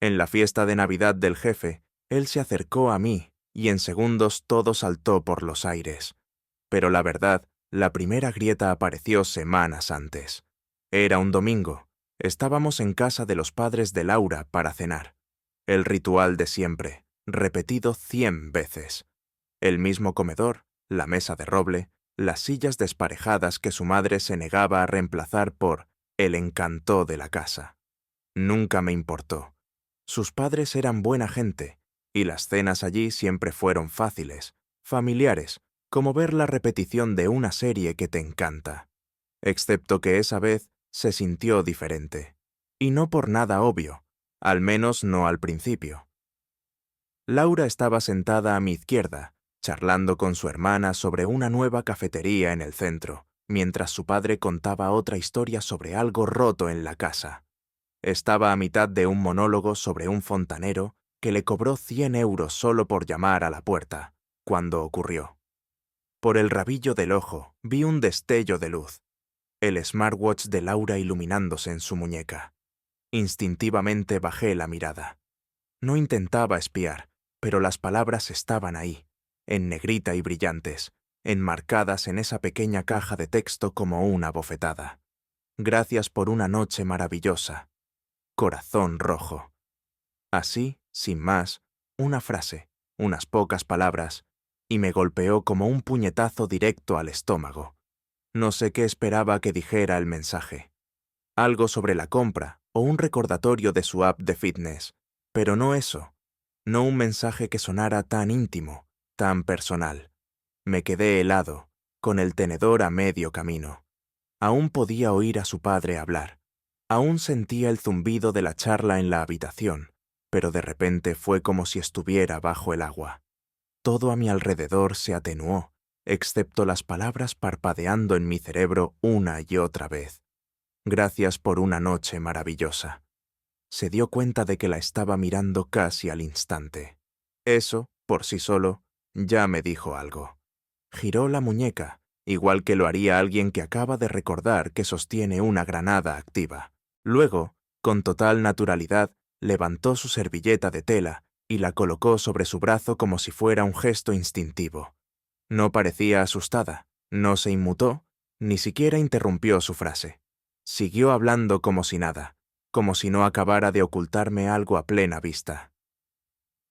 En la fiesta de Navidad del jefe, él se acercó a mí y en segundos todo saltó por los aires. Pero la verdad, la primera grieta apareció semanas antes. Era un domingo. Estábamos en casa de los padres de Laura para cenar. El ritual de siempre, repetido 100 veces. El mismo comedor, la mesa de roble, las sillas desparejadas que su madre se negaba a reemplazar por el encanto de la casa. Nunca me importó. Sus padres eran buena gente, y las cenas allí siempre fueron fáciles, familiares, como ver la repetición de una serie que te encanta. Excepto que esa vez se sintió diferente. Y no por nada obvio, al menos no al principio. Laura estaba sentada a mi izquierda, charlando con su hermana sobre una nueva cafetería en el centro, mientras su padre contaba otra historia sobre algo roto en la casa. Estaba a mitad de un monólogo sobre un fontanero que le cobró 100 euros solo por llamar a la puerta, cuando ocurrió. Por el rabillo del ojo vi un destello de luz, el smartwatch de Laura iluminándose en su muñeca. Instintivamente bajé la mirada. No intentaba espiar, pero las palabras estaban ahí, en negrita y brillantes, enmarcadas en esa pequeña caja de texto como una bofetada. Gracias por una noche maravillosa. Corazón rojo. Así, sin más, una frase, unas pocas palabras, y me golpeó como un puñetazo directo al estómago. No sé qué esperaba que dijera el mensaje. Algo sobre la compra o un recordatorio de su app de fitness, pero no eso. No un mensaje que sonara tan íntimo, tan personal. Me quedé helado, con el tenedor a medio camino. Aún podía oír a su padre hablar. Aún sentía el zumbido de la charla en la habitación, pero de repente fue como si estuviera bajo el agua. Todo a mi alrededor se atenuó, excepto las palabras parpadeando en mi cerebro una y otra vez. Gracias por una noche maravillosa. Se dio cuenta de que la estaba mirando casi al instante. Eso, por sí solo, ya me dijo algo. Giró la muñeca, igual que lo haría alguien que acaba de recordar que sostiene una granada activa. Luego, con total naturalidad, levantó su servilleta de tela y la colocó sobre su brazo como si fuera un gesto instintivo. No parecía asustada, no se inmutó, ni siquiera interrumpió su frase. Siguió hablando como si nada, como si no acabara de ocultarme algo a plena vista.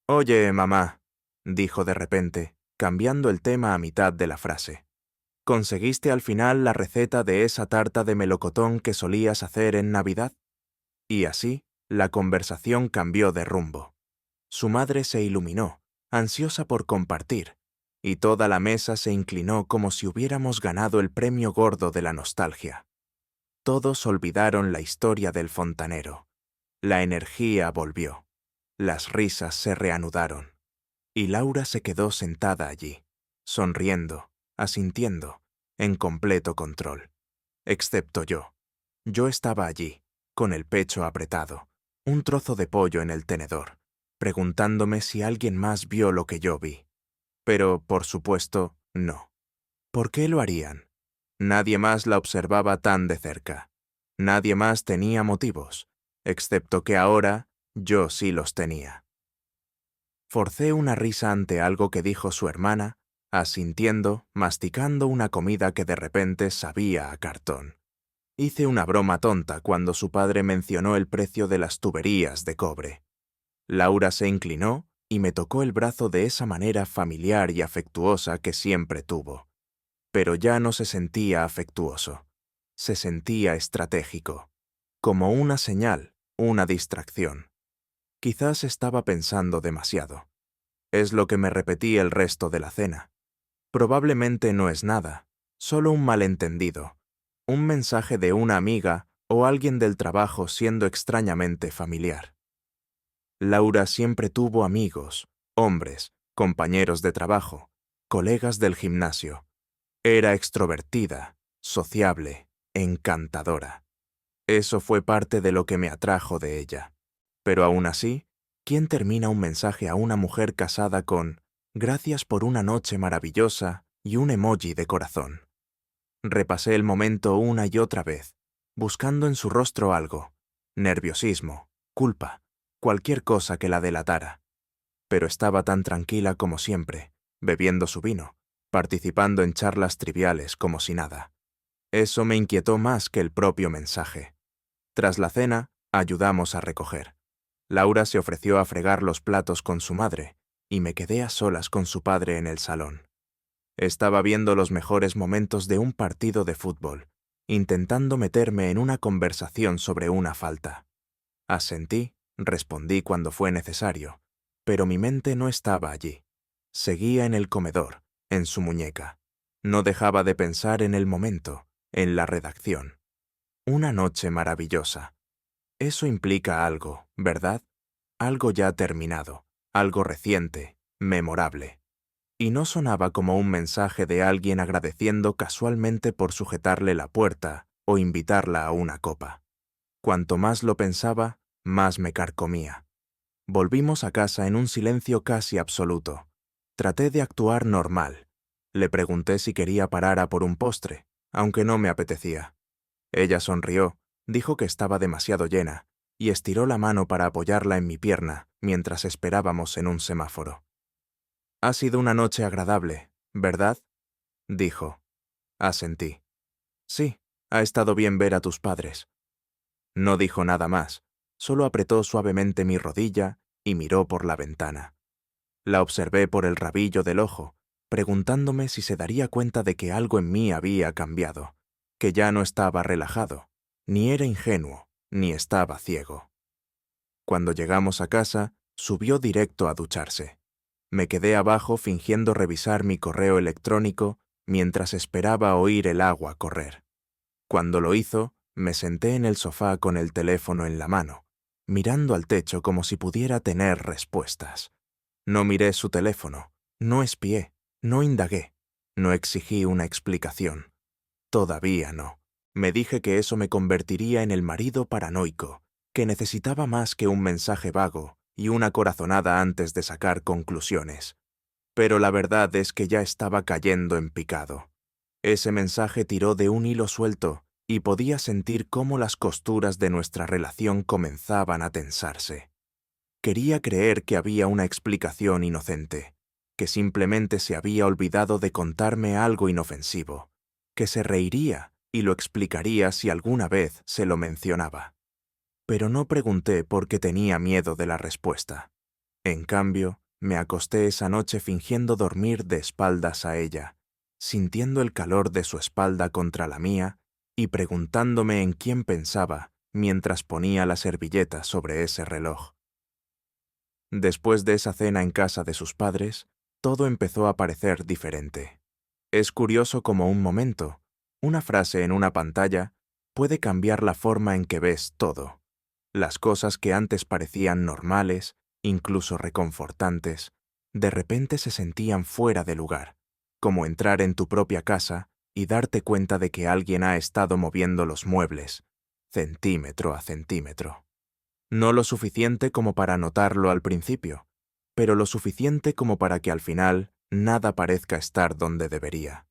«Oye, mamá», dijo de repente, cambiando el tema a mitad de la frase. «¿Conseguiste al final la receta de esa tarta de melocotón que solías hacer en Navidad?» Y así, la conversación cambió de rumbo. Su madre se iluminó, ansiosa por compartir, y toda la mesa se inclinó como si hubiéramos ganado el premio gordo de la nostalgia. Todos olvidaron la historia del fontanero. La energía volvió. Las risas se reanudaron. Y Laura se quedó sentada allí, sonriendo, asintiendo, en completo control. Excepto yo. Yo estaba allí, con el pecho apretado, un trozo de pollo en el tenedor, preguntándome si alguien más vio lo que yo vi. Pero, por supuesto, no. ¿Por qué lo harían? Nadie más la observaba tan de cerca. Nadie más tenía motivos, excepto que ahora yo sí los tenía. Forcé una risa ante algo que dijo su hermana, asintiendo, masticando una comida que de repente sabía a cartón. Hice una broma tonta cuando su padre mencionó el precio de las tuberías de cobre. Laura se inclinó y me tocó el brazo de esa manera familiar y afectuosa que siempre tuvo. Pero ya no se sentía afectuoso. Se sentía estratégico. Como una señal, una distracción. Quizás estaba pensando demasiado. Es lo que me repetí el resto de la cena. Probablemente no es nada, solo un malentendido, un mensaje de una amiga o alguien del trabajo siendo extrañamente familiar. Laura siempre tuvo amigos, hombres, compañeros de trabajo, colegas del gimnasio. Era extrovertida, sociable, encantadora. Eso fue parte de lo que me atrajo de ella. Pero aún así, ¿quién termina un mensaje a una mujer casada con «Gracias por una noche maravillosa» y un emoji de corazón? Repasé el momento una y otra vez, buscando en su rostro algo. Nerviosismo, culpa, cualquier cosa que la delatara. Pero estaba tan tranquila como siempre, bebiendo su vino, participando en charlas triviales como si nada. Eso me inquietó más que el propio mensaje. Tras la cena, ayudamos a recoger. Laura se ofreció a fregar los platos con su madre, y me quedé a solas con su padre en el salón. Estaba viendo los mejores momentos de un partido de fútbol, intentando meterme en una conversación sobre una falta. Asentí, respondí cuando fue necesario, pero mi mente no estaba allí. Seguía en el comedor, en su muñeca. No dejaba de pensar en el momento, en la redacción. Una noche maravillosa. Eso implica algo, ¿verdad? Algo ya terminado, algo reciente, memorable. Y no sonaba como un mensaje de alguien agradeciendo casualmente por sujetarle la puerta o invitarla a una copa. Cuanto más lo pensaba, más me carcomía. Volvimos a casa en un silencio casi absoluto. Traté de actuar normal. Le pregunté si quería parar a por un postre, aunque no me apetecía. Ella sonrió, dijo que estaba demasiado llena, y estiró la mano para apoyarla en mi pierna mientras esperábamos en un semáforo. «Ha sido una noche agradable, ¿verdad?», dijo. Asentí. «Sí, ha estado bien ver a tus padres». No dijo nada más, solo apretó suavemente mi rodilla y miró por la ventana. La observé por el rabillo del ojo, preguntándome si se daría cuenta de que algo en mí había cambiado, que ya no estaba relajado, ni era ingenuo, ni estaba ciego. Cuando llegamos a casa, subió directo a ducharse. Me quedé abajo fingiendo revisar mi correo electrónico mientras esperaba oír el agua correr. Cuando lo hizo, me senté en el sofá con el teléfono en la mano, mirando al techo como si pudiera tener respuestas. No miré su teléfono, no espié, no indagué, no exigí una explicación. Todavía no. Me dije que eso me convertiría en el marido paranoico, que necesitaba más que un mensaje vago y una corazonada antes de sacar conclusiones. Pero la verdad es que ya estaba cayendo en picado. Ese mensaje tiró de un hilo suelto y podía sentir cómo las costuras de nuestra relación comenzaban a tensarse. Quería creer que había una explicación inocente, que simplemente se había olvidado de contarme algo inofensivo, que se reiría y lo explicaría si alguna vez se lo mencionaba. Pero no pregunté porque tenía miedo de la respuesta. En cambio, me acosté esa noche fingiendo dormir de espaldas a ella, sintiendo el calor de su espalda contra la mía y preguntándome en quién pensaba mientras ponía la servilleta sobre ese reloj. Después de esa cena en casa de sus padres, todo empezó a parecer diferente. Es curioso cómo un momento, una frase en una pantalla, puede cambiar la forma en que ves todo. Las cosas que antes parecían normales, incluso reconfortantes, de repente se sentían fuera de lugar, como entrar en tu propia casa y darte cuenta de que alguien ha estado moviendo los muebles, centímetro a centímetro. No lo suficiente como para notarlo al principio, pero lo suficiente como para que al final nada parezca estar donde debería.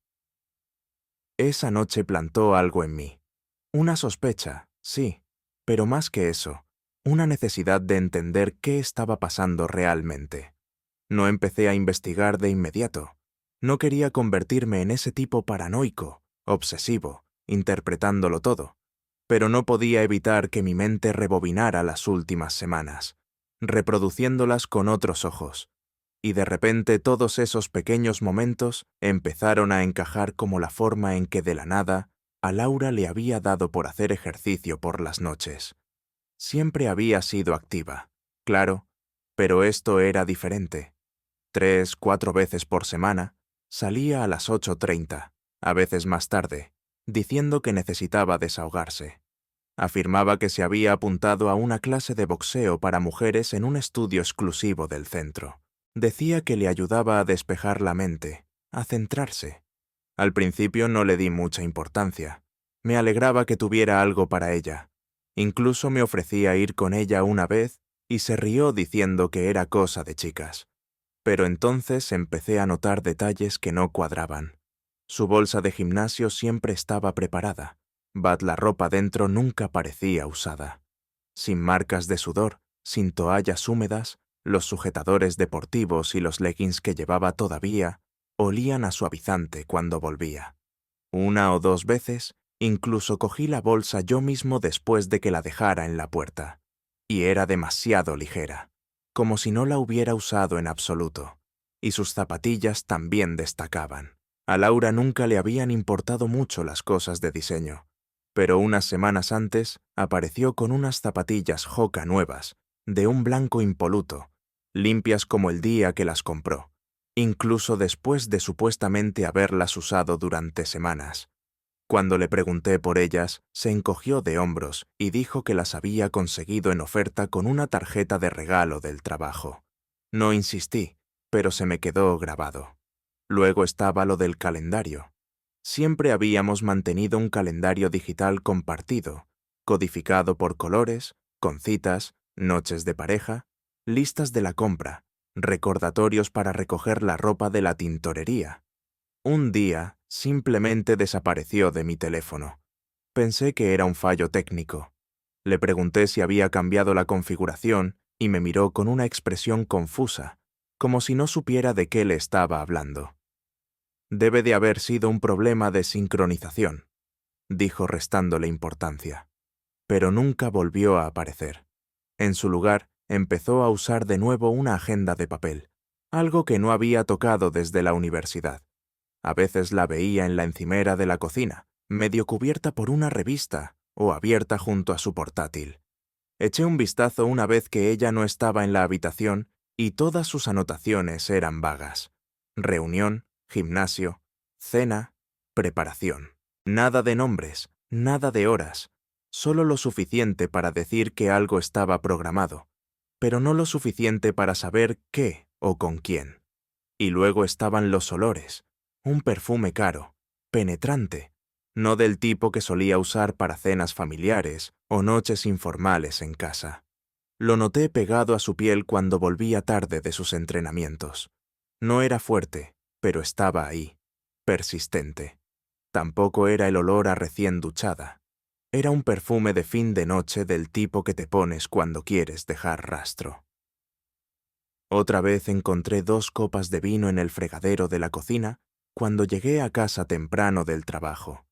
Esa noche plantó algo en mí. Una sospecha, sí, pero más que eso, una necesidad de entender qué estaba pasando realmente. No empecé a investigar de inmediato. No quería convertirme en ese tipo paranoico, obsesivo, interpretándolo todo, pero no podía evitar que mi mente rebobinara las últimas semanas, reproduciéndolas con otros ojos, y de repente todos esos pequeños momentos empezaron a encajar como la forma en que de la nada a Laura le había dado por hacer ejercicio por las noches. Siempre había sido activa, claro, pero esto era diferente. 3, 4 veces por semana, salía a las 8:30, a veces más tarde, diciendo que necesitaba desahogarse. Afirmaba que se había apuntado a una clase de boxeo para mujeres en un estudio exclusivo del centro. Decía que le ayudaba a despejar la mente, a centrarse. Al principio no le di mucha importancia. Me alegraba que tuviera algo para ella. Incluso me ofrecía ir con ella una vez y se rió diciendo que era cosa de chicas. Pero entonces empecé a notar detalles que no cuadraban. Su bolsa de gimnasio siempre estaba preparada. La ropa dentro nunca parecía usada. Sin marcas de sudor, sin toallas húmedas, los sujetadores deportivos y los leggings que llevaba todavía olían a suavizante cuando volvía. Una o dos veces, incluso cogí la bolsa yo mismo después de que la dejara en la puerta, y era demasiado ligera, como si no la hubiera usado en absoluto, y sus zapatillas también destacaban. A Laura nunca le habían importado mucho las cosas de diseño, pero unas semanas antes apareció con unas zapatillas Hoka nuevas, de un blanco impoluto, limpias como el día que las compró, incluso después de supuestamente haberlas usado durante semanas. Cuando le pregunté por ellas, se encogió de hombros y dijo que las había conseguido en oferta con una tarjeta de regalo del trabajo. No insistí, pero se me quedó grabado. Luego estaba lo del calendario. Siempre habíamos mantenido un calendario digital compartido, codificado por colores, con citas, noches de pareja, listas de la compra, recordatorios para recoger la ropa de la tintorería. Un día, simplemente desapareció de mi teléfono. Pensé que era un fallo técnico. Le pregunté si había cambiado la configuración y me miró con una expresión confusa, como si no supiera de qué le estaba hablando. Debe de haber sido un problema de sincronización, dijo restándole importancia. Pero nunca volvió a aparecer. En su lugar, empezó a usar de nuevo una agenda de papel, algo que no había tocado desde la universidad. A veces la veía en la encimera de la cocina, medio cubierta por una revista o abierta junto a su portátil. Eché un vistazo una vez que ella no estaba en la habitación y todas sus anotaciones eran vagas. Reunión, gimnasio, cena, preparación. Nada de nombres, nada de horas, solo lo suficiente para decir que algo estaba programado, pero no lo suficiente para saber qué o con quién. Y luego estaban los olores, un perfume caro, penetrante, no del tipo que solía usar para cenas familiares o noches informales en casa. Lo noté pegado a su piel cuando volvía tarde de sus entrenamientos. No era fuerte, pero estaba ahí, persistente. Tampoco era el olor a recién duchada. Era un perfume de fin de noche del tipo que te pones cuando quieres dejar rastro. Otra vez encontré 2 copas de vino en el fregadero de la cocina cuando llegué a casa temprano del trabajo.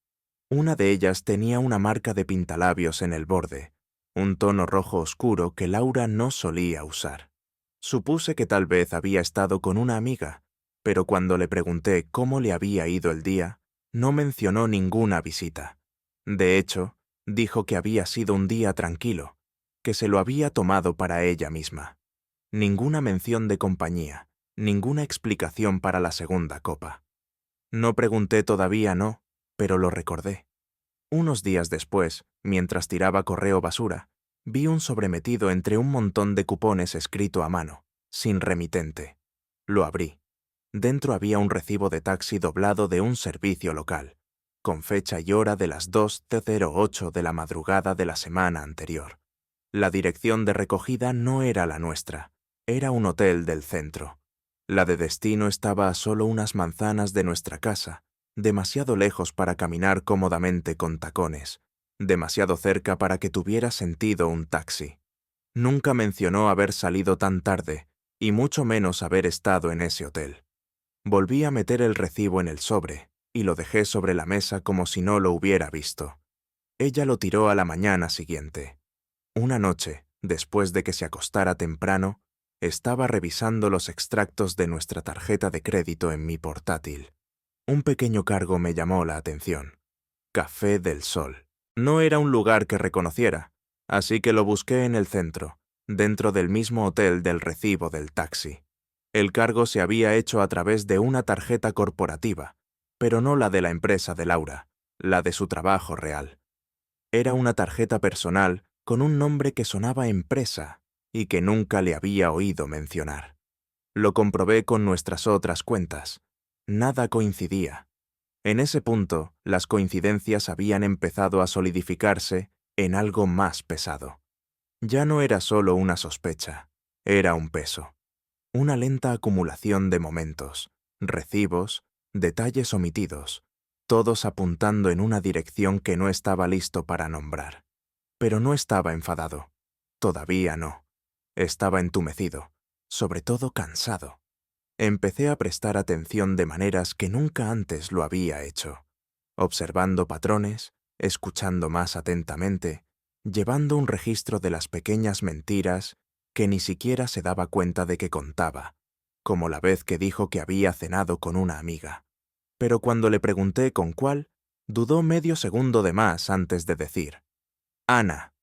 Una de ellas tenía una marca de pintalabios en el borde, un tono rojo oscuro que Laura no solía usar. Supuse que tal vez había estado con una amiga, pero cuando le pregunté cómo le había ido el día, no mencionó ninguna visita. De hecho, dijo que había sido un día tranquilo, que se lo había tomado para ella misma. Ninguna mención de compañía, ninguna explicación para la segunda copa. No pregunté todavía, no, pero lo recordé. Unos días después, mientras tiraba correo basura, vi un sobremetido entre un montón de cupones escrito a mano, sin remitente. Lo abrí. Dentro había un recibo de taxi doblado de un servicio local, con fecha y hora de las 2:08 de la madrugada de la semana anterior. La dirección de recogida no era la nuestra. Era un hotel del centro. La de destino estaba a solo unas manzanas de nuestra casa, demasiado lejos para caminar cómodamente con tacones, demasiado cerca para que tuviera sentido un taxi. Nunca mencionó haber salido tan tarde, y mucho menos haber estado en ese hotel. Volví a meter el recibo en el sobre, y lo dejé sobre la mesa como si no lo hubiera visto. Ella lo tiró a la mañana siguiente. Una noche, después de que se acostara temprano, estaba revisando los extractos de nuestra tarjeta de crédito en mi portátil. Un pequeño cargo me llamó la atención. Café del Sol. No era un lugar que reconociera, así que lo busqué en el centro, dentro del mismo hotel del recibo del taxi. El cargo se había hecho a través de una tarjeta corporativa, pero no la de la empresa de Laura, la de su trabajo real. Era una tarjeta personal con un nombre que sonaba a empresa y que nunca le había oído mencionar. Lo comprobé con nuestras otras cuentas. Nada coincidía. En ese punto, las coincidencias habían empezado a solidificarse en algo más pesado. Ya no era solo una sospecha, era un peso. Una lenta acumulación de momentos, recibos, detalles omitidos, todos apuntando en una dirección que no estaba listo para nombrar. Pero no estaba enfadado. Todavía no. Estaba entumecido, sobre todo cansado. Empecé a prestar atención de maneras que nunca antes lo había hecho, observando patrones, escuchando más atentamente, llevando un registro de las pequeñas mentiras que ni siquiera se daba cuenta de que contaba, como la vez que dijo que había cenado con una amiga. Pero cuando le pregunté con cuál, dudó medio segundo de más antes de decir: Ana,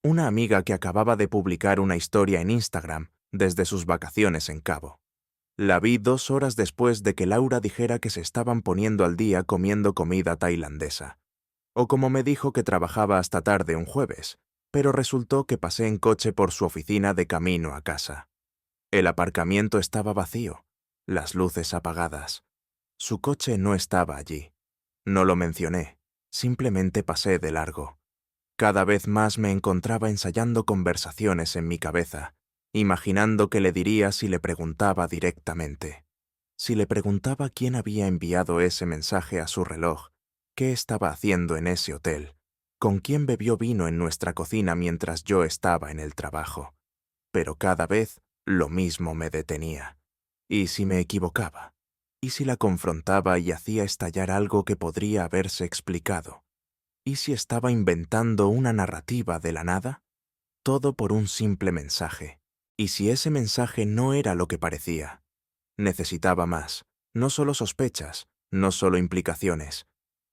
una amiga que acababa de publicar una historia en Instagram desde sus vacaciones en Cabo. La vi 2 horas después de que Laura dijera que se estaban poniendo al día comiendo comida tailandesa. O como me dijo que trabajaba hasta tarde un jueves, pero resultó que pasé en coche por su oficina de camino a casa. El aparcamiento estaba vacío, las luces apagadas. Su coche no estaba allí. No lo mencioné, simplemente pasé de largo. Cada vez más me encontraba ensayando conversaciones en mi cabeza, imaginando qué le diría si le preguntaba directamente. Si le preguntaba quién había enviado ese mensaje a su reloj, qué estaba haciendo en ese hotel, con quién bebió vino en nuestra cocina mientras yo estaba en el trabajo. Pero cada vez lo mismo me detenía. ¿Y si me equivocaba? ¿Y si la confrontaba y hacía estallar algo que podría haberse explicado? ¿Y si estaba inventando una narrativa de la nada? Todo por un simple mensaje. ¿Y si ese mensaje no era lo que parecía? Necesitaba más, no solo sospechas, no solo implicaciones.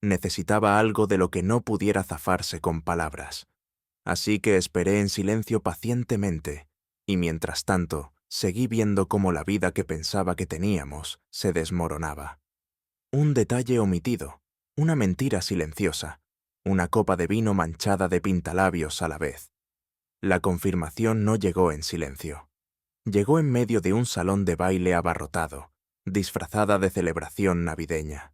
Necesitaba algo de lo que no pudiera zafarse con palabras. Así que esperé en silencio pacientemente, y mientras tanto, seguí viendo cómo la vida que pensaba que teníamos se desmoronaba. Un detalle omitido, una mentira silenciosa, una copa de vino manchada de pintalabios a la vez. La confirmación no llegó en silencio. Llegó en medio de un salón de baile abarrotado, disfrazada de celebración navideña,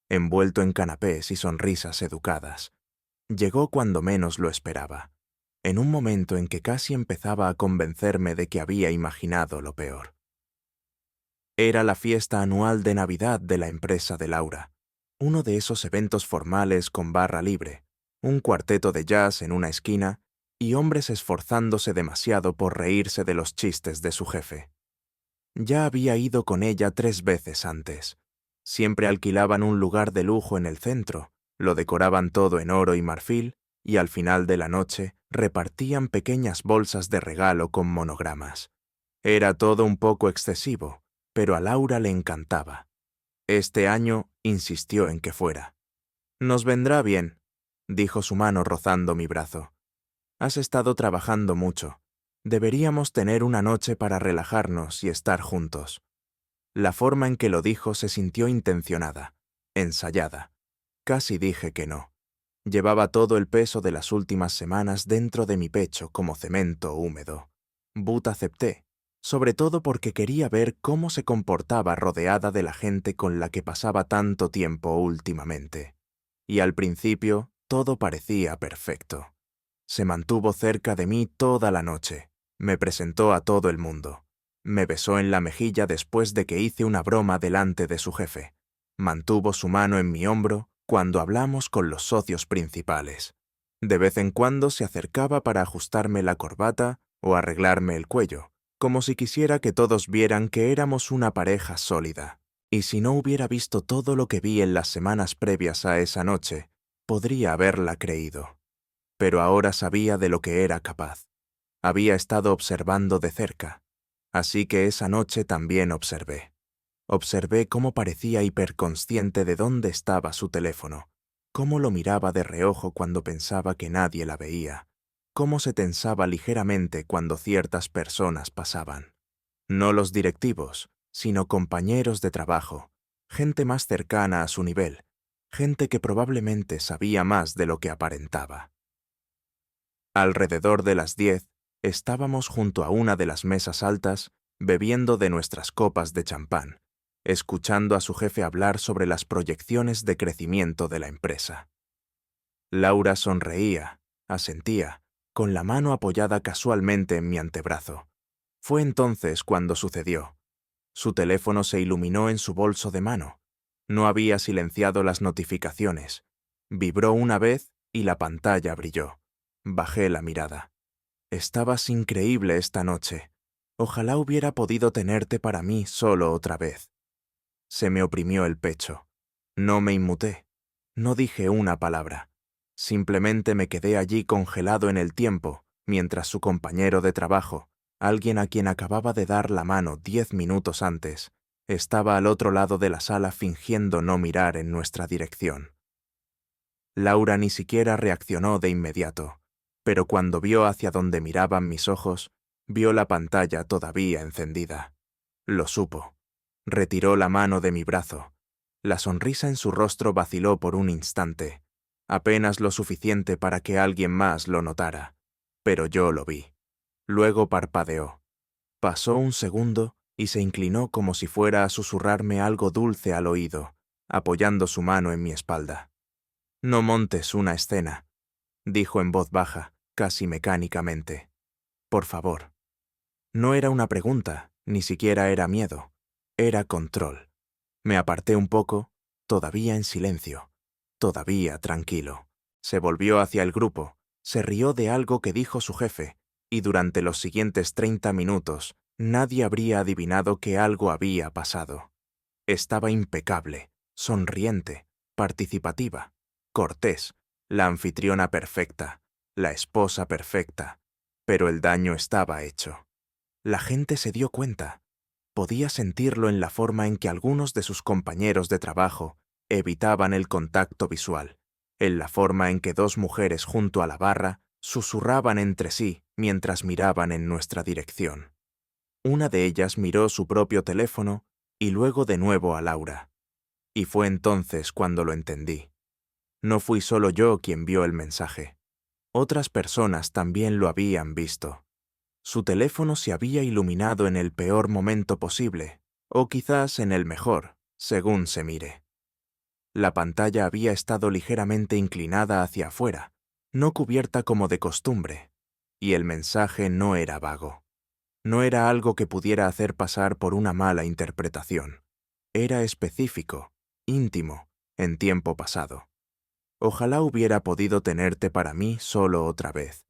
envuelto en canapés y sonrisas educadas. Llegó cuando menos lo esperaba, en un momento en que casi empezaba a convencerme de que había imaginado lo peor. Era la fiesta anual de Navidad de la empresa de Laura, uno de esos eventos formales con barra libre, un cuarteto de jazz en una esquina y hombres esforzándose demasiado por reírse de los chistes de su jefe. Ya había ido con ella 3 veces antes. Siempre alquilaban un lugar de lujo en el centro, lo decoraban todo en oro y marfil, y al final de la noche repartían pequeñas bolsas de regalo con monogramas. Era todo un poco excesivo, pero a Laura le encantaba. Este año insistió en que fuera. «Nos vendrá bien», dijo su mano rozando mi brazo. «Has estado trabajando mucho. Deberíamos tener una noche para relajarnos y estar juntos». La forma en que lo dijo se sintió intencionada, ensayada. Casi dije que no. Llevaba todo el peso de las últimas semanas dentro de mi pecho como cemento húmedo. But acepté, sobre todo porque quería ver cómo se comportaba rodeada de la gente con la que pasaba tanto tiempo últimamente. Y al principio todo parecía perfecto. Se mantuvo cerca de mí toda la noche. Me presentó a todo el mundo. Me besó en la mejilla después de que hice una broma delante de su jefe. Mantuvo su mano en mi hombro cuando hablamos con los socios principales. De vez en cuando se acercaba para ajustarme la corbata o arreglarme el cuello, como si quisiera que todos vieran que éramos una pareja sólida. Y si no hubiera visto todo lo que vi en las semanas previas a esa noche, podría haberla creído. Pero ahora sabía de lo que era capaz. Había estado observando de cerca, así que esa noche también observé. Observé cómo parecía hiperconsciente de dónde estaba su teléfono, cómo lo miraba de reojo cuando pensaba que nadie la veía, cómo se tensaba ligeramente cuando ciertas personas pasaban. No los directivos, sino compañeros de trabajo, gente más cercana a su nivel, gente que probablemente sabía más de lo que aparentaba. Alrededor de las 10, estábamos junto a una de las mesas altas, bebiendo de nuestras copas de champán, escuchando a su jefe hablar sobre las proyecciones de crecimiento de la empresa. Laura sonreía, asentía, con la mano apoyada casualmente en mi antebrazo. Fue entonces cuando sucedió. Su teléfono se iluminó en su bolso de mano. No había silenciado las notificaciones. Vibró una vez y la pantalla brilló. Bajé la mirada. Estabas increíble esta noche. Ojalá hubiera podido tenerte para mí solo otra vez. Se me oprimió el pecho. No me inmuté. No dije una palabra. Simplemente me quedé allí congelado en el tiempo, mientras su compañero de trabajo, alguien a quien acababa de dar la mano 10 minutos antes, estaba al otro lado de la sala fingiendo no mirar en nuestra dirección. Laura ni siquiera reaccionó de inmediato, pero cuando vio hacia donde miraban mis ojos, vio la pantalla todavía encendida. Lo supo. Retiró la mano de mi brazo. La sonrisa en su rostro vaciló por un instante, apenas lo suficiente para que alguien más lo notara, pero yo lo vi. Luego parpadeó. Pasó un segundo y se inclinó como si fuera a susurrarme algo dulce al oído, apoyando su mano en mi espalda. «No montes una escena», dijo en voz baja, casi mecánicamente. «Por favor». No era una pregunta, ni siquiera era miedo. Era control. Me aparté un poco, todavía en silencio, todavía tranquilo. Se volvió hacia el grupo, se rió de algo que dijo su jefe, y durante los siguientes 30 minutos nadie habría adivinado que algo había pasado. Estaba impecable, sonriente, participativa, cortés, la anfitriona perfecta, la esposa perfecta, pero el daño estaba hecho. La gente se dio cuenta. Podía sentirlo en la forma en que algunos de sus compañeros de trabajo evitaban el contacto visual, en la forma en que dos mujeres junto a la barra susurraban entre sí mientras miraban en nuestra dirección. Una de ellas miró su propio teléfono y luego de nuevo a Laura. Y fue entonces cuando lo entendí. No fui solo yo quien vio el mensaje. Otras personas también lo habían visto. Su teléfono se había iluminado en el peor momento posible, o quizás en el mejor, según se mire. La pantalla había estado ligeramente inclinada hacia afuera, no cubierta como de costumbre, y el mensaje no era vago. No era algo que pudiera hacer pasar por una mala interpretación. Era específico, íntimo, en tiempo pasado. Ojalá hubiera podido tenerte para mí solo otra vez.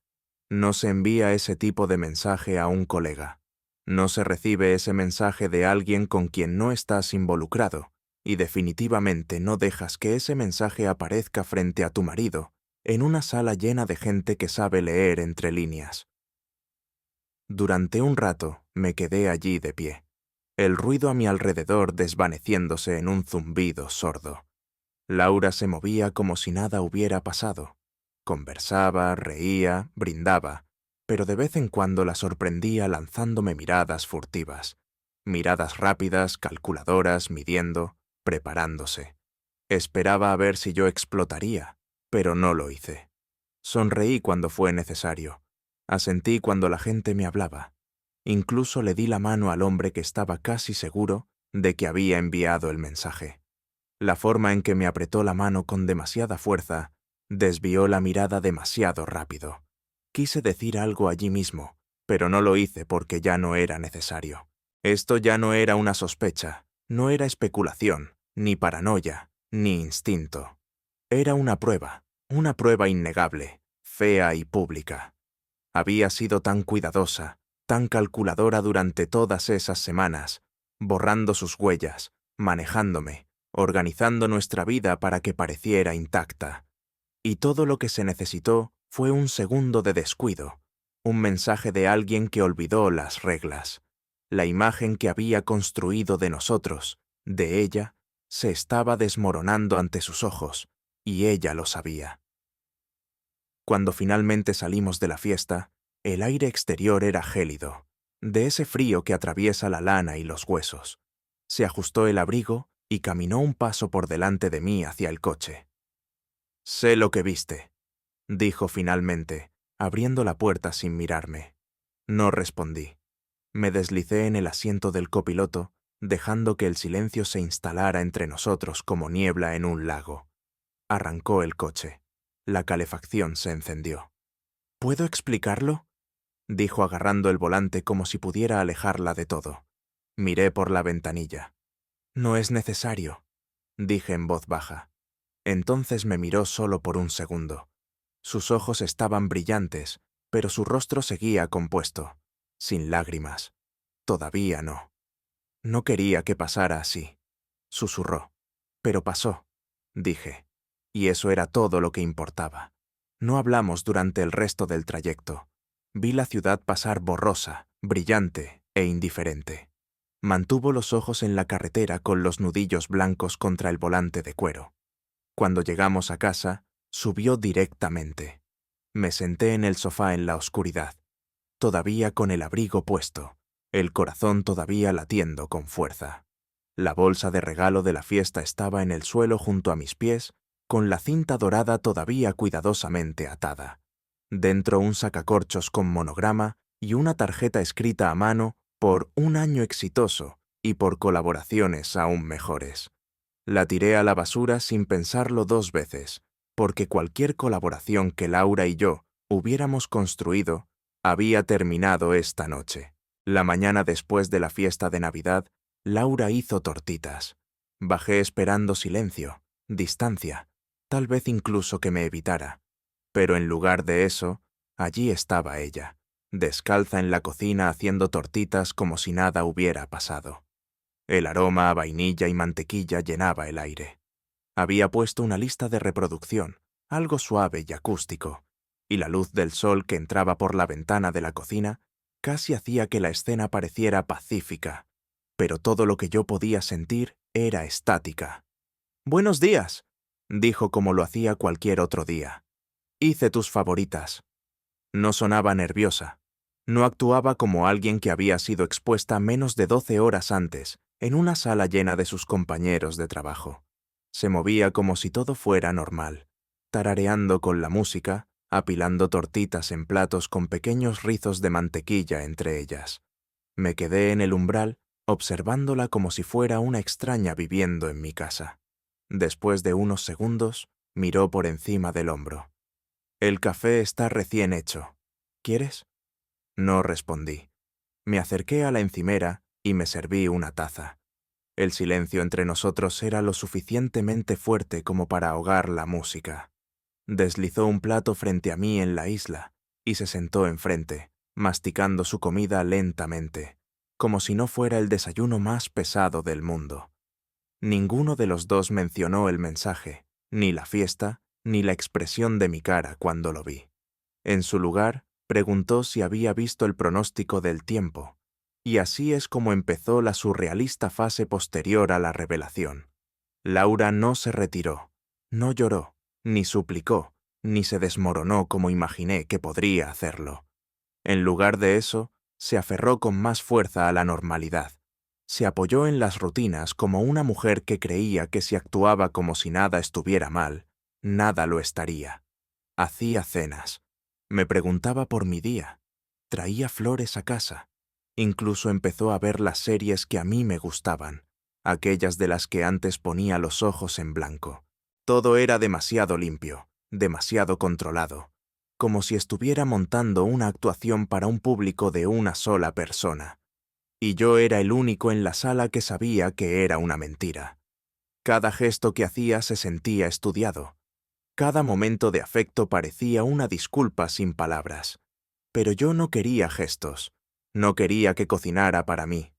No se envía ese tipo de mensaje a un colega. No se recibe ese mensaje de alguien con quien no estás involucrado, y definitivamente no dejas que ese mensaje aparezca frente a tu marido, en una sala llena de gente que sabe leer entre líneas. Durante un rato me quedé allí de pie, el ruido a mi alrededor desvaneciéndose en un zumbido sordo. Laura se movía como si nada hubiera pasado. Conversaba, reía, brindaba, pero de vez en cuando la sorprendía lanzándome miradas furtivas, miradas rápidas, calculadoras, midiendo, preparándose. Esperaba a ver si yo explotaría, pero no lo hice. Sonreí cuando fue necesario. Asentí cuando la gente me hablaba. Incluso le di la mano al hombre que estaba casi seguro de que había enviado el mensaje. La forma en que me apretó la mano con demasiada fuerza desvió la mirada demasiado rápido. Quise decir algo allí mismo, pero no lo hice porque ya no era necesario. Esto ya no era una sospecha, no era especulación, ni paranoia, ni instinto. Era una prueba innegable, fea y pública. Había sido tan cuidadosa, tan calculadora durante todas esas semanas, borrando sus huellas, manejándome, organizando nuestra vida para que pareciera intacta. Y todo lo que se necesitó fue un segundo de descuido, un mensaje de alguien que olvidó las reglas. La imagen que había construido de nosotros, de ella, se estaba desmoronando ante sus ojos, y ella lo sabía. Cuando finalmente salimos de la fiesta, el aire exterior era gélido, de ese frío que atraviesa la lana y los huesos. Se ajustó el abrigo y caminó un paso por delante de mí hacia el coche. «Sé lo que viste», dijo finalmente, abriendo la puerta sin mirarme. No respondí. Me deslicé en el asiento del copiloto, dejando que el silencio se instalara entre nosotros como niebla en un lago. Arrancó el coche. La calefacción se encendió. «¿Puedo explicarlo?», dijo agarrando el volante como si pudiera alejarla de todo. Miré por la ventanilla. «No es necesario», dije en voz baja. Entonces me miró solo por un segundo. Sus ojos estaban brillantes, pero su rostro seguía compuesto, sin lágrimas. Todavía no. No quería que pasara así, susurró. Pero pasó, dije, y eso era todo lo que importaba. No hablamos durante el resto del trayecto. Vi la ciudad pasar borrosa, brillante e indiferente. Mantuvo los ojos en la carretera con los nudillos blancos contra el volante de cuero. Cuando llegamos a casa, subió directamente. Me senté en el sofá en la oscuridad, todavía con el abrigo puesto, el corazón todavía latiendo con fuerza. La bolsa de regalo de la fiesta estaba en el suelo junto a mis pies, con la cinta dorada todavía cuidadosamente atada. Dentro un sacacorchos con monograma y una tarjeta escrita a mano por un año exitoso y por colaboraciones aún mejores. La tiré a la basura sin pensarlo 2 veces, porque cualquier colaboración que Laura y yo hubiéramos construido había terminado esta noche. La mañana después de la fiesta de Navidad, Laura hizo tortitas. Bajé esperando silencio, distancia, tal vez incluso que me evitara. Pero en lugar de eso, allí estaba ella, descalza en la cocina haciendo tortitas como si nada hubiera pasado. El aroma a vainilla y mantequilla llenaba el aire. Había puesto una lista de reproducción, algo suave y acústico, y la luz del sol que entraba por la ventana de la cocina casi hacía que la escena pareciera pacífica, pero todo lo que yo podía sentir era estática. «Buenos días», dijo como lo hacía cualquier otro día. «Hice tus favoritas». No sonaba nerviosa. No actuaba como alguien que había sido expuesta menos de 12 horas antes, en una sala llena de sus compañeros de trabajo. Se movía como si todo fuera normal, tarareando con la música, apilando tortitas en platos con pequeños rizos de mantequilla entre ellas. Me quedé en el umbral, observándola como si fuera una extraña viviendo en mi casa. Después de unos segundos, miró por encima del hombro. «El café está recién hecho. ¿Quieres?» No respondí. Me acerqué a la encimera y me serví una taza. El silencio entre nosotros era lo suficientemente fuerte como para ahogar la música. Deslizó un plato frente a mí en la isla y se sentó enfrente, masticando su comida lentamente, como si no fuera el desayuno más pesado del mundo. Ninguno de los dos mencionó el mensaje, ni la fiesta, ni la expresión de mi cara cuando lo vi. En su lugar, preguntó si había visto el pronóstico del tiempo, y así es como empezó la surrealista fase posterior a la revelación. Laura no se retiró, no lloró, ni suplicó, ni se desmoronó como imaginé que podría hacerlo. En lugar de eso, se aferró con más fuerza a la normalidad. Se apoyó en las rutinas como una mujer que creía que si actuaba como si nada estuviera mal, nada lo estaría. Hacía cenas. Me preguntaba por mi día. Traía flores a casa. Incluso empezó a ver las series que a mí me gustaban, aquellas de las que antes ponía los ojos en blanco. Todo era demasiado limpio, demasiado controlado, como si estuviera montando una actuación para un público de una sola persona. Y yo era el único en la sala que sabía que era una mentira. Cada gesto que hacía se sentía estudiado. Cada momento de afecto parecía una disculpa sin palabras. Pero yo no quería gestos. No quería que cocinara para mí.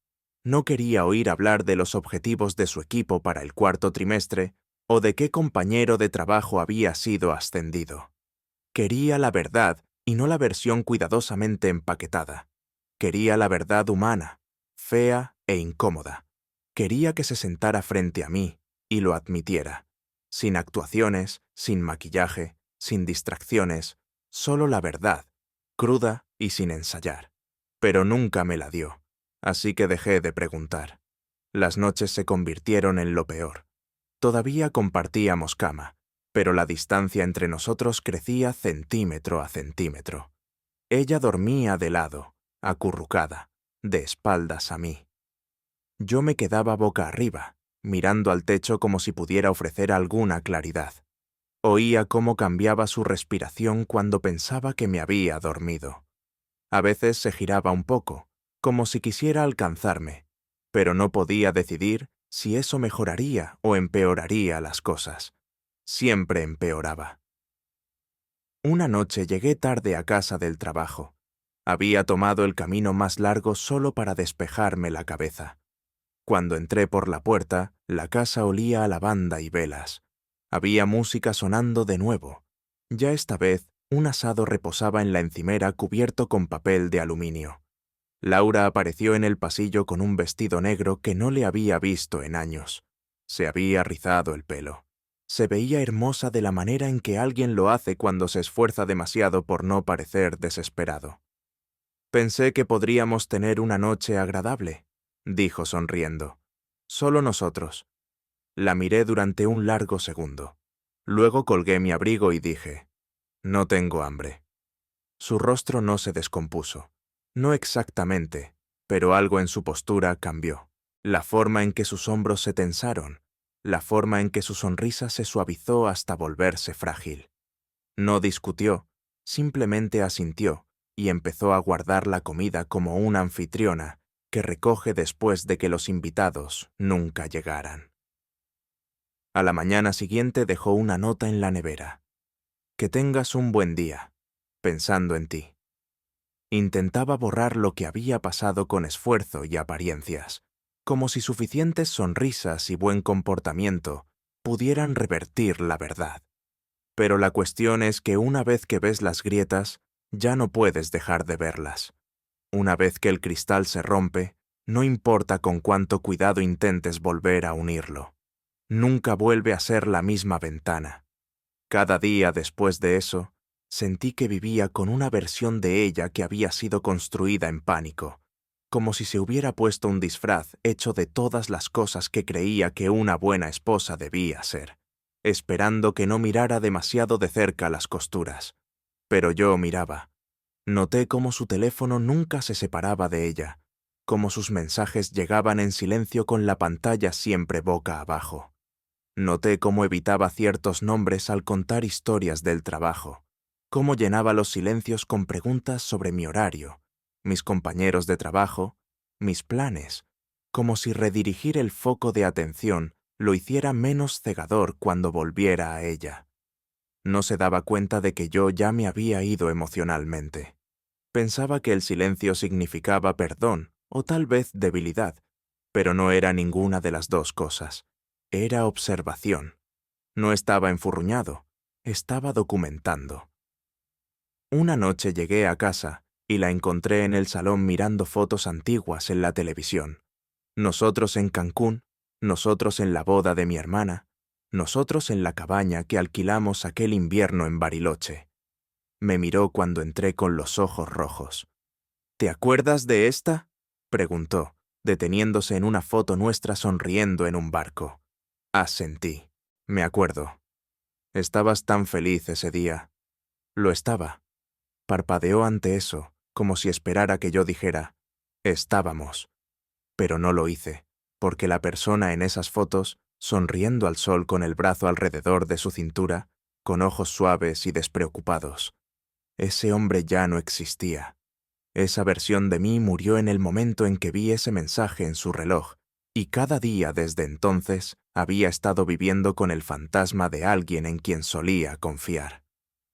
No quería oír hablar de los objetivos de su equipo para el 4º trimestre o de qué compañero de trabajo había sido ascendido. Quería la verdad y no la versión cuidadosamente empaquetada. Quería la verdad humana, fea e incómoda. Quería que se sentara frente a mí y lo admitiera. Sin actuaciones, sin maquillaje, sin distracciones, solo la verdad, cruda y sin ensayar. Pero nunca me la dio, así que dejé de preguntar. Las noches se convirtieron en lo peor. Todavía compartíamos cama, pero la distancia entre nosotros crecía centímetro a centímetro. Ella dormía de lado, acurrucada, de espaldas a mí. Yo me quedaba boca arriba, mirando al techo como si pudiera ofrecer alguna claridad. Oía cómo cambiaba su respiración cuando pensaba que me había dormido. A veces se giraba un poco, como si quisiera alcanzarme, pero no podía decidir si eso mejoraría o empeoraría las cosas. Siempre empeoraba. Una noche llegué tarde a casa del trabajo. Había tomado el camino más largo solo para despejarme la cabeza. Cuando entré por la puerta, la casa olía a lavanda y velas. Había música sonando de nuevo. Ya esta vez, un asado reposaba en la encimera cubierto con papel de aluminio. Laura apareció en el pasillo con un vestido negro que no le había visto en años. Se había rizado el pelo. Se veía hermosa de la manera en que alguien lo hace cuando se esfuerza demasiado por no parecer desesperado. Pensé que podríamos tener una noche agradable, dijo sonriendo. Solo nosotros. La miré durante un largo segundo. Luego colgué mi abrigo y dije, no tengo hambre. Su rostro no se descompuso. No exactamente, pero algo en su postura cambió. La forma en que sus hombros se tensaron, la forma en que su sonrisa se suavizó hasta volverse frágil. No discutió, simplemente asintió y empezó a guardar la comida como una anfitriona que recoge después de que los invitados nunca llegaran. A la mañana siguiente dejó una nota en la nevera. Que tengas un buen día, pensando en ti. Intentaba borrar lo que había pasado con esfuerzo y apariencias, como si suficientes sonrisas y buen comportamiento pudieran revertir la verdad. Pero la cuestión es que una vez que ves las grietas, ya no puedes dejar de verlas. Una vez que el cristal se rompe, no importa con cuánto cuidado intentes volver a unirlo. Nunca vuelve a ser la misma ventana. Cada día después de eso, sentí que vivía con una versión de ella que había sido construida en pánico, como si se hubiera puesto un disfraz hecho de todas las cosas que creía que una buena esposa debía ser, esperando que no mirara demasiado de cerca las costuras. Pero yo miraba. Noté cómo su teléfono nunca se separaba de ella, cómo sus mensajes llegaban en silencio con la pantalla siempre boca abajo. Noté cómo evitaba ciertos nombres al contar historias del trabajo, cómo llenaba los silencios con preguntas sobre mi horario, mis compañeros de trabajo, mis planes, como si redirigir el foco de atención lo hiciera menos cegador cuando volviera a ella. No se daba cuenta de que yo ya me había ido emocionalmente. Pensaba que el silencio significaba perdón o tal vez debilidad, pero no era ninguna de las dos cosas. Era observación. No estaba enfurruñado, estaba documentando. Una noche llegué a casa y la encontré en el salón mirando fotos antiguas en la televisión. Nosotros en Cancún, nosotros en la boda de mi hermana, nosotros en la cabaña que alquilamos aquel invierno en Bariloche. Me miró cuando entré con los ojos rojos. ¿Te acuerdas de esta?, preguntó, deteniéndose en una foto nuestra sonriendo en un barco. Asentí. Me acuerdo. Estabas tan feliz ese día. Lo estaba. Parpadeó ante eso, como si esperara que yo dijera, estábamos. Pero no lo hice, porque la persona en esas fotos, sonriendo al sol con el brazo alrededor de su cintura, con ojos suaves y despreocupados. Ese hombre ya no existía. Esa versión de mí murió en el momento en que vi ese mensaje en su reloj, y cada día desde entonces había estado viviendo con el fantasma de alguien en quien solía confiar.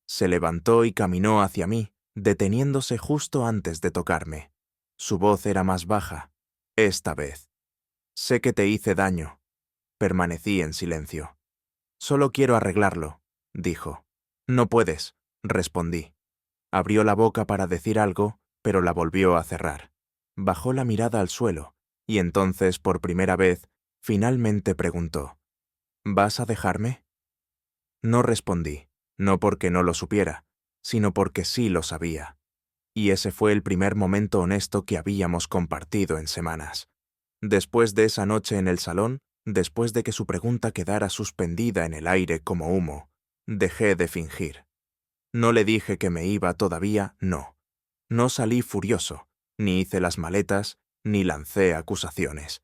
Se levantó y caminó hacia mí, deteniéndose justo antes de tocarme. Su voz era más baja, esta vez. Sé que te hice daño. Permanecí en silencio. Solo quiero arreglarlo, dijo. No puedes, respondí. Abrió la boca para decir algo, pero la volvió a cerrar. Bajó la mirada al suelo, y entonces, por primera vez, finalmente preguntó, ¿vas a dejarme? No respondí, no porque no lo supiera, sino porque sí lo sabía. Y ese fue el primer momento honesto que habíamos compartido en semanas. Después de esa noche en el salón, después de que su pregunta quedara suspendida en el aire como humo, dejé de fingir. No le dije que me iba todavía, no. No salí furioso, ni hice las maletas, ni lancé acusaciones.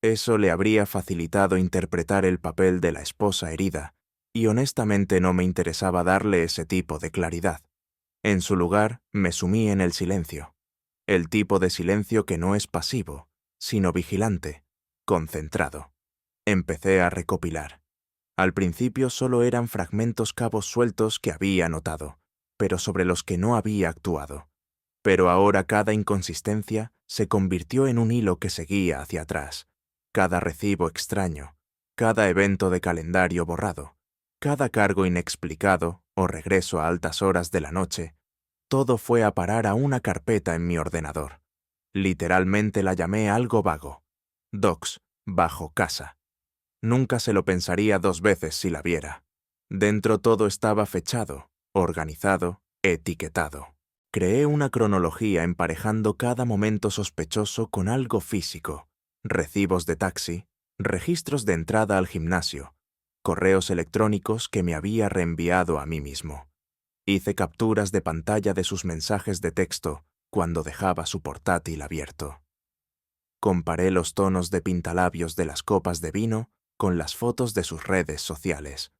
Eso le habría facilitado interpretar el papel de la esposa herida, y honestamente no me interesaba darle ese tipo de claridad. En su lugar, me sumí en el silencio. El tipo de silencio que no es pasivo, sino vigilante, concentrado. Empecé a recopilar. Al principio solo eran fragmentos cabos sueltos que había notado, pero sobre los que no había actuado. Pero ahora cada inconsistencia se convirtió en un hilo que seguía hacia atrás. Cada recibo extraño, cada evento de calendario borrado, cada cargo inexplicado o regreso a altas horas de la noche, todo fue a parar a una carpeta en mi ordenador. Literalmente la llamé algo vago. Docs, bajo casa. Nunca se lo pensaría 2 veces si la viera. Dentro todo estaba fechado, organizado, etiquetado. Creé una cronología emparejando cada momento sospechoso con algo físico: recibos de taxi, registros de entrada al gimnasio, correos electrónicos que me había reenviado a mí mismo. Hice capturas de pantalla de sus mensajes de texto cuando dejaba su portátil abierto. Comparé los tonos de pintalabios de las copas de vino con las fotos de sus redes sociales.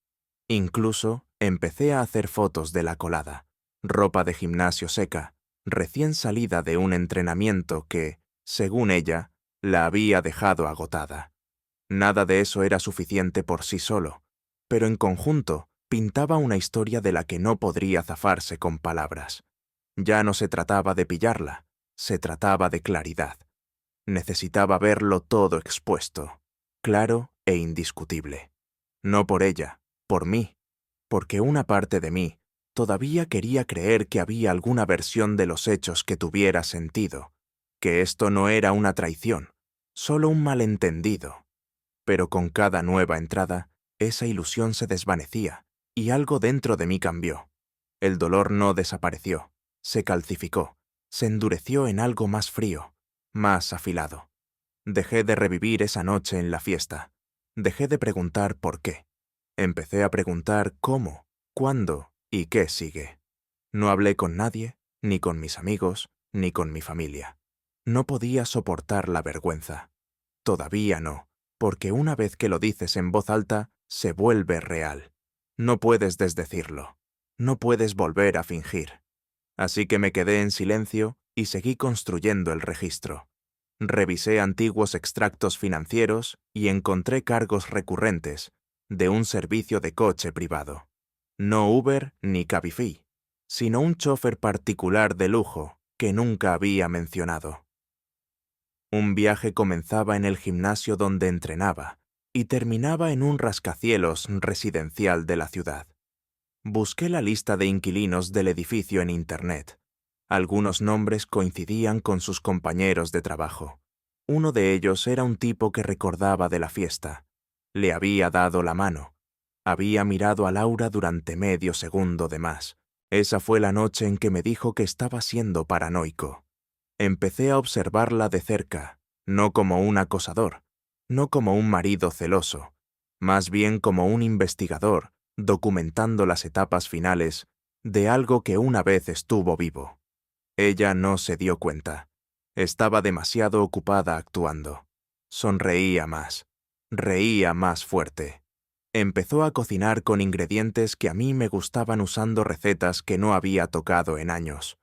Incluso empecé a hacer fotos de la colada, ropa de gimnasio seca, recién salida de un entrenamiento que, según ella, la había dejado agotada. Nada de eso era suficiente por sí solo, pero en conjunto pintaba una historia de la que no podría zafarse con palabras. Ya no se trataba de pillarla, se trataba de claridad. Necesitaba verlo todo expuesto, claro e indiscutible. No por ella, por mí, porque una parte de mí todavía quería creer que había alguna versión de los hechos que tuviera sentido, que esto no era una traición, solo un malentendido. Pero con cada nueva entrada, esa ilusión se desvanecía y algo dentro de mí cambió. El dolor no desapareció, se calcificó, se endureció en algo más frío, más afilado. Dejé de revivir esa noche en la fiesta. Dejé de preguntar por qué. Empecé a preguntar cómo, cuándo y qué sigue. No hablé con nadie, ni con mis amigos, ni con mi familia. No podía soportar la vergüenza. Todavía no, porque una vez que lo dices en voz alta, se vuelve real. No puedes desdecirlo. No puedes volver a fingir. Así que me quedé en silencio y seguí construyendo el registro. Revisé antiguos extractos financieros y encontré cargos recurrentes de un servicio de coche privado. No Uber ni Cabify, sino un chofer particular de lujo que nunca había mencionado. Un viaje comenzaba en el gimnasio donde entrenaba y terminaba en un rascacielos residencial de la ciudad. Busqué la lista de inquilinos del edificio en Internet. Algunos nombres coincidían con sus compañeros de trabajo. Uno de ellos era un tipo que recordaba de la fiesta. Le había dado la mano. Había mirado a Laura durante medio segundo de más. Esa fue la noche en que me dijo que estaba siendo paranoico. Empecé a observarla de cerca, no como un acosador, no como un marido celoso, más bien como un investigador, documentando las etapas finales de algo que una vez estuvo vivo. Ella no se dio cuenta. Estaba demasiado ocupada actuando. Sonreía más. Reía más fuerte. Empezó a cocinar con ingredientes que a mí me gustaban usando recetas que no había tocado en años.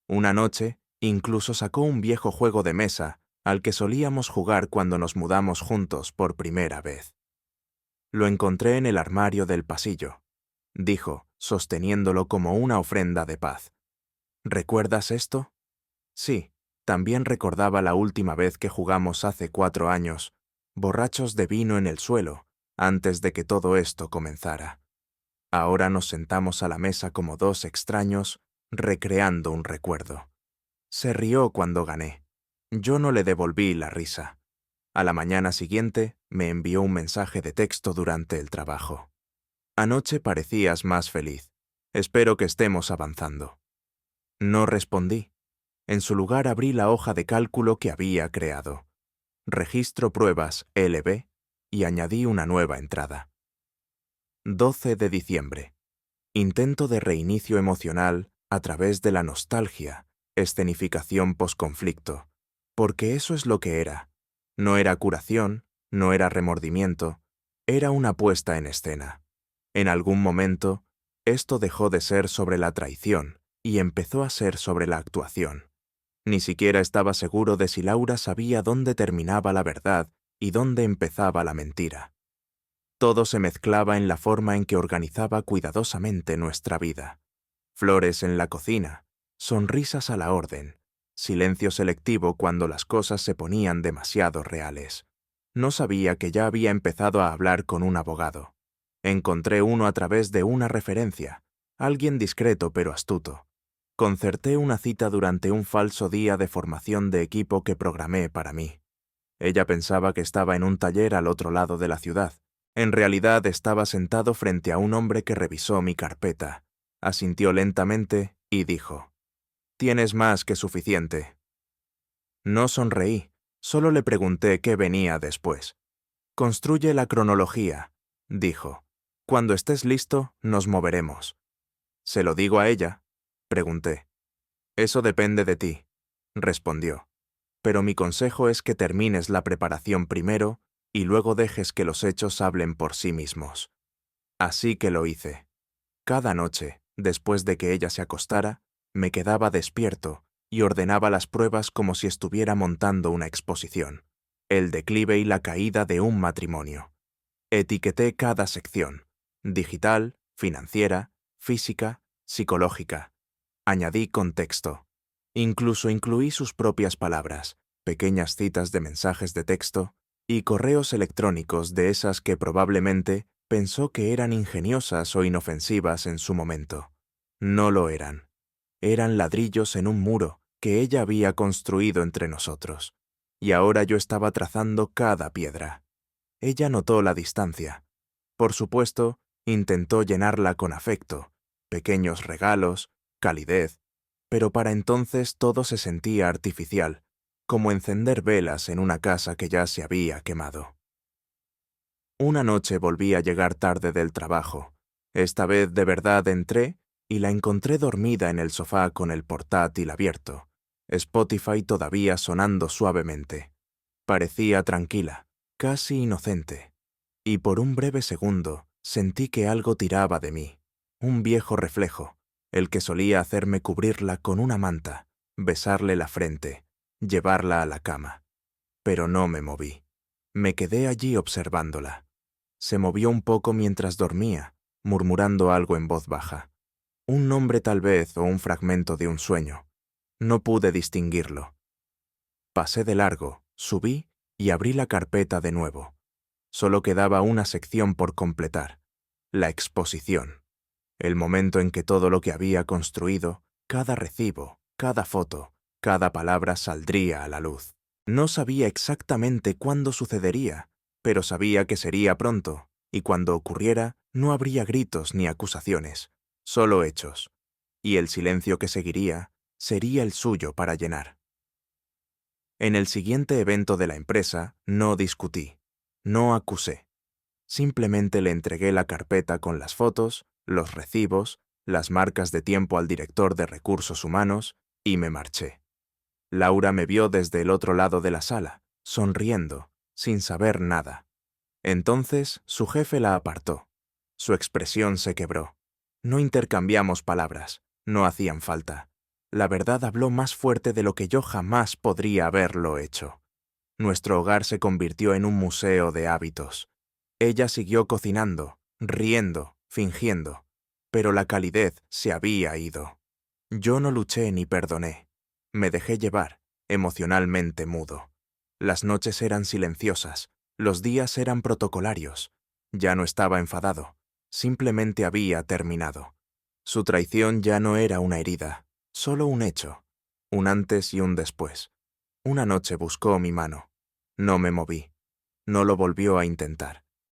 Una noche, incluso sacó un viejo juego de mesa al que solíamos jugar cuando nos mudamos juntos por primera vez. Lo encontré en el armario del pasillo, dijo, sosteniéndolo como una ofrenda de paz. ¿Recuerdas esto? Sí, también recordaba la última vez que jugamos hace 4 años, borrachos de vino en el suelo, antes de que todo esto comenzara. Ahora nos sentamos a la mesa como 2 extraños, recreando un recuerdo. Se rió cuando gané. Yo no le devolví la risa. A la mañana siguiente me envió un mensaje de texto durante el trabajo. Anoche parecías más feliz. Espero que estemos avanzando. No respondí. En su lugar abrí la hoja de cálculo que había creado. Registro pruebas LB y añadí una nueva entrada. 12 de diciembre. Intento de reinicio emocional a través de la nostalgia, escenificación posconflicto, porque eso es lo que era. No era curación, no era remordimiento, era una puesta en escena. En algún momento, esto dejó de ser sobre la traición y empezó a ser sobre la actuación. Ni siquiera estaba seguro de si Laura sabía dónde terminaba la verdad y dónde empezaba la mentira. Todo se mezclaba en la forma en que organizaba cuidadosamente nuestra vida. Flores en la cocina, sonrisas a la orden, silencio selectivo cuando las cosas se ponían demasiado reales. No sabía que ya había empezado a hablar con un abogado. Encontré uno a través de una referencia, alguien discreto pero astuto. Concerté una cita durante un falso día de formación de equipo que programé para mí. Ella pensaba que estaba en un taller al otro lado de la ciudad. En realidad estaba sentado frente a un hombre que revisó mi carpeta. Asintió lentamente y dijo: «Tienes más que suficiente». No sonreí, solo le pregunté qué venía después. «Construye la cronología», dijo. «Cuando estés listo, nos moveremos». «¿Se lo digo a ella?», pregunté. «Eso depende de ti», respondió. «Pero mi consejo es que termines la preparación primero y luego dejes que los hechos hablen por sí mismos». Así que lo hice. Cada noche, después de que ella se acostara, me quedaba despierto y ordenaba las pruebas como si estuviera montando una exposición. El declive y la caída de un matrimonio. Etiqueté cada sección: digital, financiera, física, psicológica. Añadí contexto. Incluso incluí sus propias palabras, pequeñas citas de mensajes de texto y correos electrónicos de esas que probablemente pensó que eran ingeniosas o inofensivas en su momento. No lo eran. Eran ladrillos en un muro que ella había construido entre nosotros. Y ahora yo estaba trazando cada piedra. Ella notó la distancia. Por supuesto, intentó llenarla con afecto, pequeños regalos, calidez, pero para entonces todo se sentía artificial, como encender velas en una casa que ya se había quemado. Una noche volví a llegar tarde del trabajo. Esta vez de verdad entré y la encontré dormida en el sofá con el portátil abierto, Spotify todavía sonando suavemente. Parecía tranquila, casi inocente, y por un breve segundo sentí que algo tiraba de mí, un viejo reflejo, el que solía hacerme cubrirla con una manta, besarle la frente, llevarla a la cama. Pero no me moví. Me quedé allí observándola. Se movió un poco mientras dormía, murmurando algo en voz baja. Un nombre tal vez o un fragmento de un sueño. No pude distinguirlo. Pasé de largo, subí y abrí la carpeta de nuevo. Solo quedaba una sección por completar: la exposición. El momento en que todo lo que había construido, cada recibo, cada foto, cada palabra saldría a la luz. No sabía exactamente cuándo sucedería, pero sabía que sería pronto, y cuando ocurriera no habría gritos ni acusaciones, solo hechos. Y el silencio que seguiría sería el suyo para llenar. En el siguiente evento de la empresa no discutí, no acusé. Simplemente le entregué la carpeta con las fotos, los recibos, las marcas de tiempo al director de recursos humanos y me marché. Laura me vio desde el otro lado de la sala, sonriendo, sin saber nada. Entonces su jefe la apartó. Su expresión se quebró. No intercambiamos palabras, no hacían falta. La verdad habló más fuerte de lo que yo jamás podría haberlo hecho. Nuestro hogar se convirtió en un museo de hábitos. Ella siguió cocinando, riendo, fingiendo, pero la calidez se había ido. Yo no luché ni perdoné. Me dejé llevar, emocionalmente mudo. Las noches eran silenciosas, los días eran protocolarios. Ya no estaba enfadado, simplemente había terminado. Su traición ya no era una herida, solo un hecho, un antes y un después. Una noche buscó mi mano. No me moví. No lo volvió a intentar.